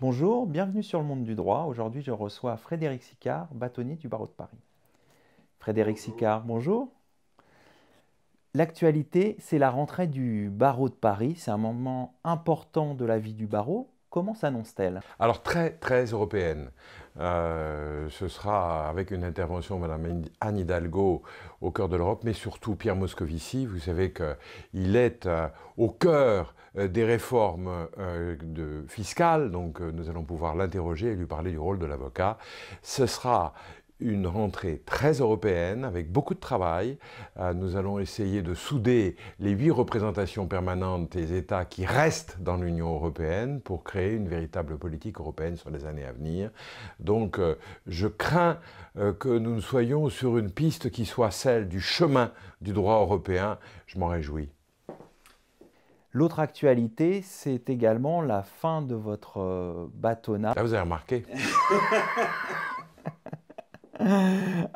Bonjour, bienvenue sur le monde du droit. Aujourd'hui, je reçois Frédéric Sicard, bâtonnier du barreau de Paris. Frédéric Sicard, bonjour. L'actualité, c'est la rentrée du barreau de Paris. C'est un moment important de la vie du barreau. Comment s'annonce-t-elle? Alors très européenne. Ce sera avec une intervention de Mme Anne Hidalgo au cœur de l'Europe, mais surtout Pierre Moscovici. Vous savez qu'il est au cœur des réformes fiscales, donc nous allons pouvoir l'interroger et lui parler du rôle de l'avocat. Ce sera une rentrée très européenne, avec beaucoup de travail. Nous allons essayer de souder les 8 représentations permanentes des États qui restent dans l'Union européenne pour créer une véritable politique européenne sur les années à venir. Donc je crains que nous ne soyons sur une piste qui soit celle du chemin du droit européen. Je m'en réjouis. L'autre actualité, c'est également la fin de votre bâtonnat. Là, vous avez remarqué.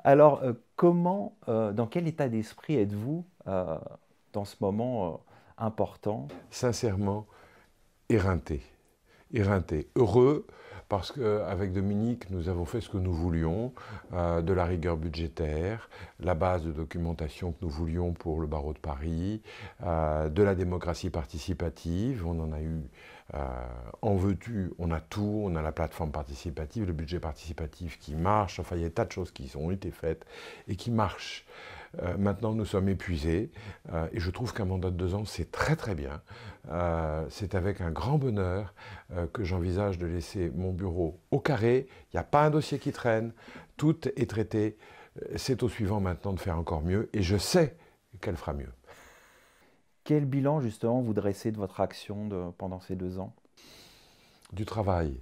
Alors, dans quel état d'esprit êtes-vous dans ce moment important? Sincèrement, éreinté. Heureux, parce qu'avec Dominique, nous avons fait ce que nous voulions, de la rigueur budgétaire, la base de documentation que nous voulions pour le barreau de Paris, de la démocratie participative. On en a eu, en veux-tu, on a tout, on a la plateforme participative, le budget participatif qui marche, enfin il y a des tas de choses qui ont été faites et qui marchent. Maintenant, nous sommes épuisés et je trouve qu'un mandat de 2 ans, c'est très bien. C'est avec un grand bonheur que j'envisage de laisser mon bureau au carré. Il n'y a pas un dossier qui traîne, tout est traité. C'est au suivant maintenant de faire encore mieux et je sais qu'elle fera mieux. Quel bilan, justement, vous dressez de votre action pendant ces 2 ans? Du travail,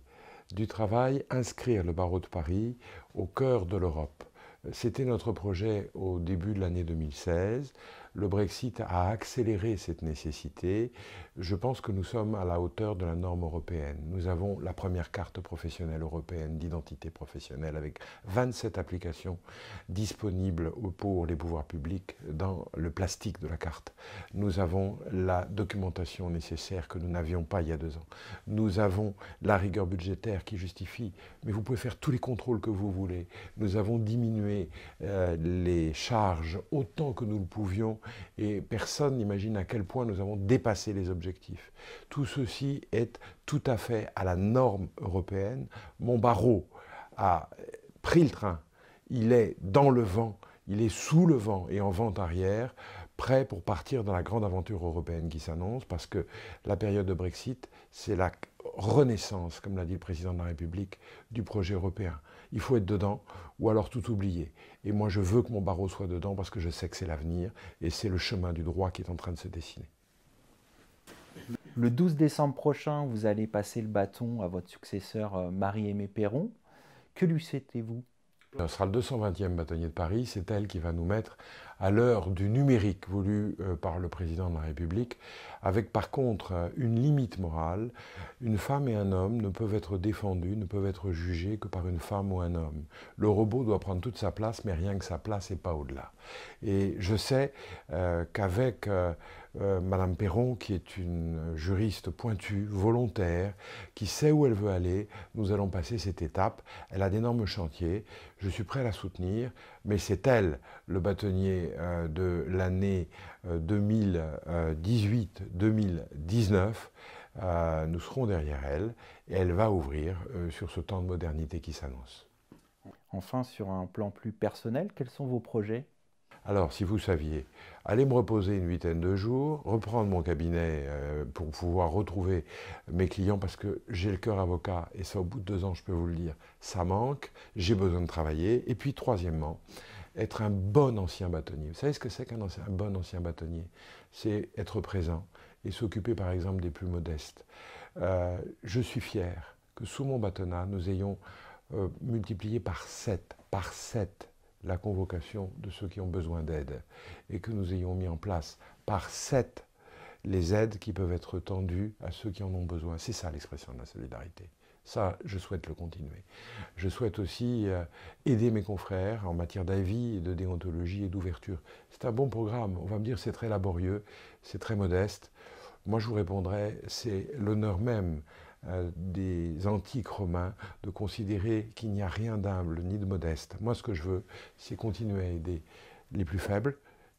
inscrire le barreau de Paris au cœur de l'Europe. C'était notre projet au début de l'année 2016. Le Brexit a accéléré cette nécessité. Je pense que nous sommes à la hauteur de la norme européenne. Nous avons la première carte professionnelle européenne d'identité professionnelle avec 27 applications disponibles pour les pouvoirs publics dans le plastique de la carte. Nous avons la documentation nécessaire que nous n'avions pas il y a 2 ans. Nous avons la rigueur budgétaire qui justifie, mais vous pouvez faire tous les contrôles que vous voulez. Nous avons diminué les charges autant que nous le pouvions et personne n'imagine à quel point nous avons dépassé les objectifs. Tout ceci est tout à fait à la norme européenne. Mon barreau a pris le train, il est dans le vent, il est sous le vent et en vent arrière, prêt pour partir dans la grande aventure européenne qui s'annonce, parce que la période de Brexit, c'est la renaissance, comme l'a dit le président de la République, du projet européen. Il faut être dedans ou alors tout oublier. Et moi, je veux que mon barreau soit dedans parce que je sais que c'est l'avenir et c'est le chemin du droit qui est en train de se dessiner. Le 12 décembre prochain, vous allez passer le bâton à votre successeur Marie-Aimée Peyron. Que lui souhaitez-vous? Ce sera le 220e bâtonnier de Paris, c'est elle qui va nous mettre à l'heure du numérique voulu par le président de la République, avec par contre une limite morale. Une femme et un homme ne peuvent être défendus, ne peuvent être jugés que par une femme ou un homme. Le robot doit prendre toute sa place, mais rien que sa place et pas au-delà. Et je sais qu'avec Madame Peyron, qui est une juriste pointue, volontaire, qui sait où elle veut aller, nous allons passer cette étape. Elle a d'énormes chantiers, je suis prêt à la soutenir, mais c'est elle, le bâtonnier de l'année 2018-2019. Nous serons derrière elle et elle va ouvrir sur ce temps de modernité qui s'annonce. Enfin, sur un plan plus personnel, quels sont vos projets? Alors, si vous saviez, aller me reposer une 8aine de jours, reprendre mon cabinet pour pouvoir retrouver mes clients parce que j'ai le cœur avocat et ça, au bout de 2 ans, je peux vous le dire, ça manque, j'ai besoin de travailler. Et puis, troisièmement, être un bon ancien bâtonnier. Vous savez ce que c'est qu'un bon ancien bâtonnier? C'est être présent et s'occuper, par exemple, des plus modestes. Je suis fier que sous mon bâtonnat, nous ayons multiplié par 7 la convocation de ceux qui ont besoin d'aide et que nous ayons mis en place par 7 les aides qui peuvent être tendues à ceux qui en ont besoin. C'est ça l'expression de la solidarité. Ça, je souhaite le continuer. Je souhaite aussi aider mes confrères en matière d'avis, de déontologie et d'ouverture. C'est un bon programme. On va me dire c'est très laborieux, c'est très modeste. Moi, je vous répondrai, c'est l'honneur même des antiques romains, de considérer qu'il n'y a rien d'humble ni de modeste. Moi, ce que je veux, c'est continuer à aider les plus faibles.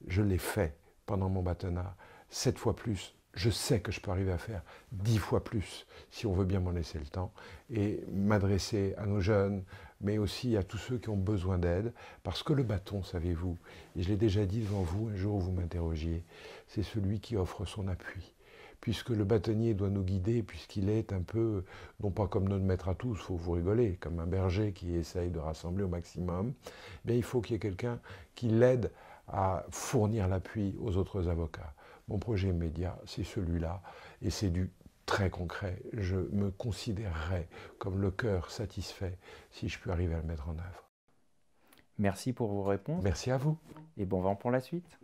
Je l'ai fait pendant mon bâtonnat 7 fois plus. Je sais que je peux arriver à faire 10 fois plus si on veut bien m'en laisser le temps et m'adresser à nos jeunes, mais aussi à tous ceux qui ont besoin d'aide, parce que le bâton, savez-vous, et je l'ai déjà dit devant vous un jour où vous m'interrogiez, c'est celui qui offre son appui. Puisque le bâtonnier doit nous guider, puisqu'il est un peu, non pas comme notre maître à tous, il faut vous rigoler, comme un berger qui essaye de rassembler au maximum, bien, il faut qu'il y ait quelqu'un qui l'aide à fournir l'appui aux autres avocats. Mon projet immédiat, c'est celui-là, et c'est du très concret. Je me considérerais comme le cœur satisfait si je peux arriver à le mettre en œuvre. Merci pour vos réponses Merci à vous. et bon vent pour la suite.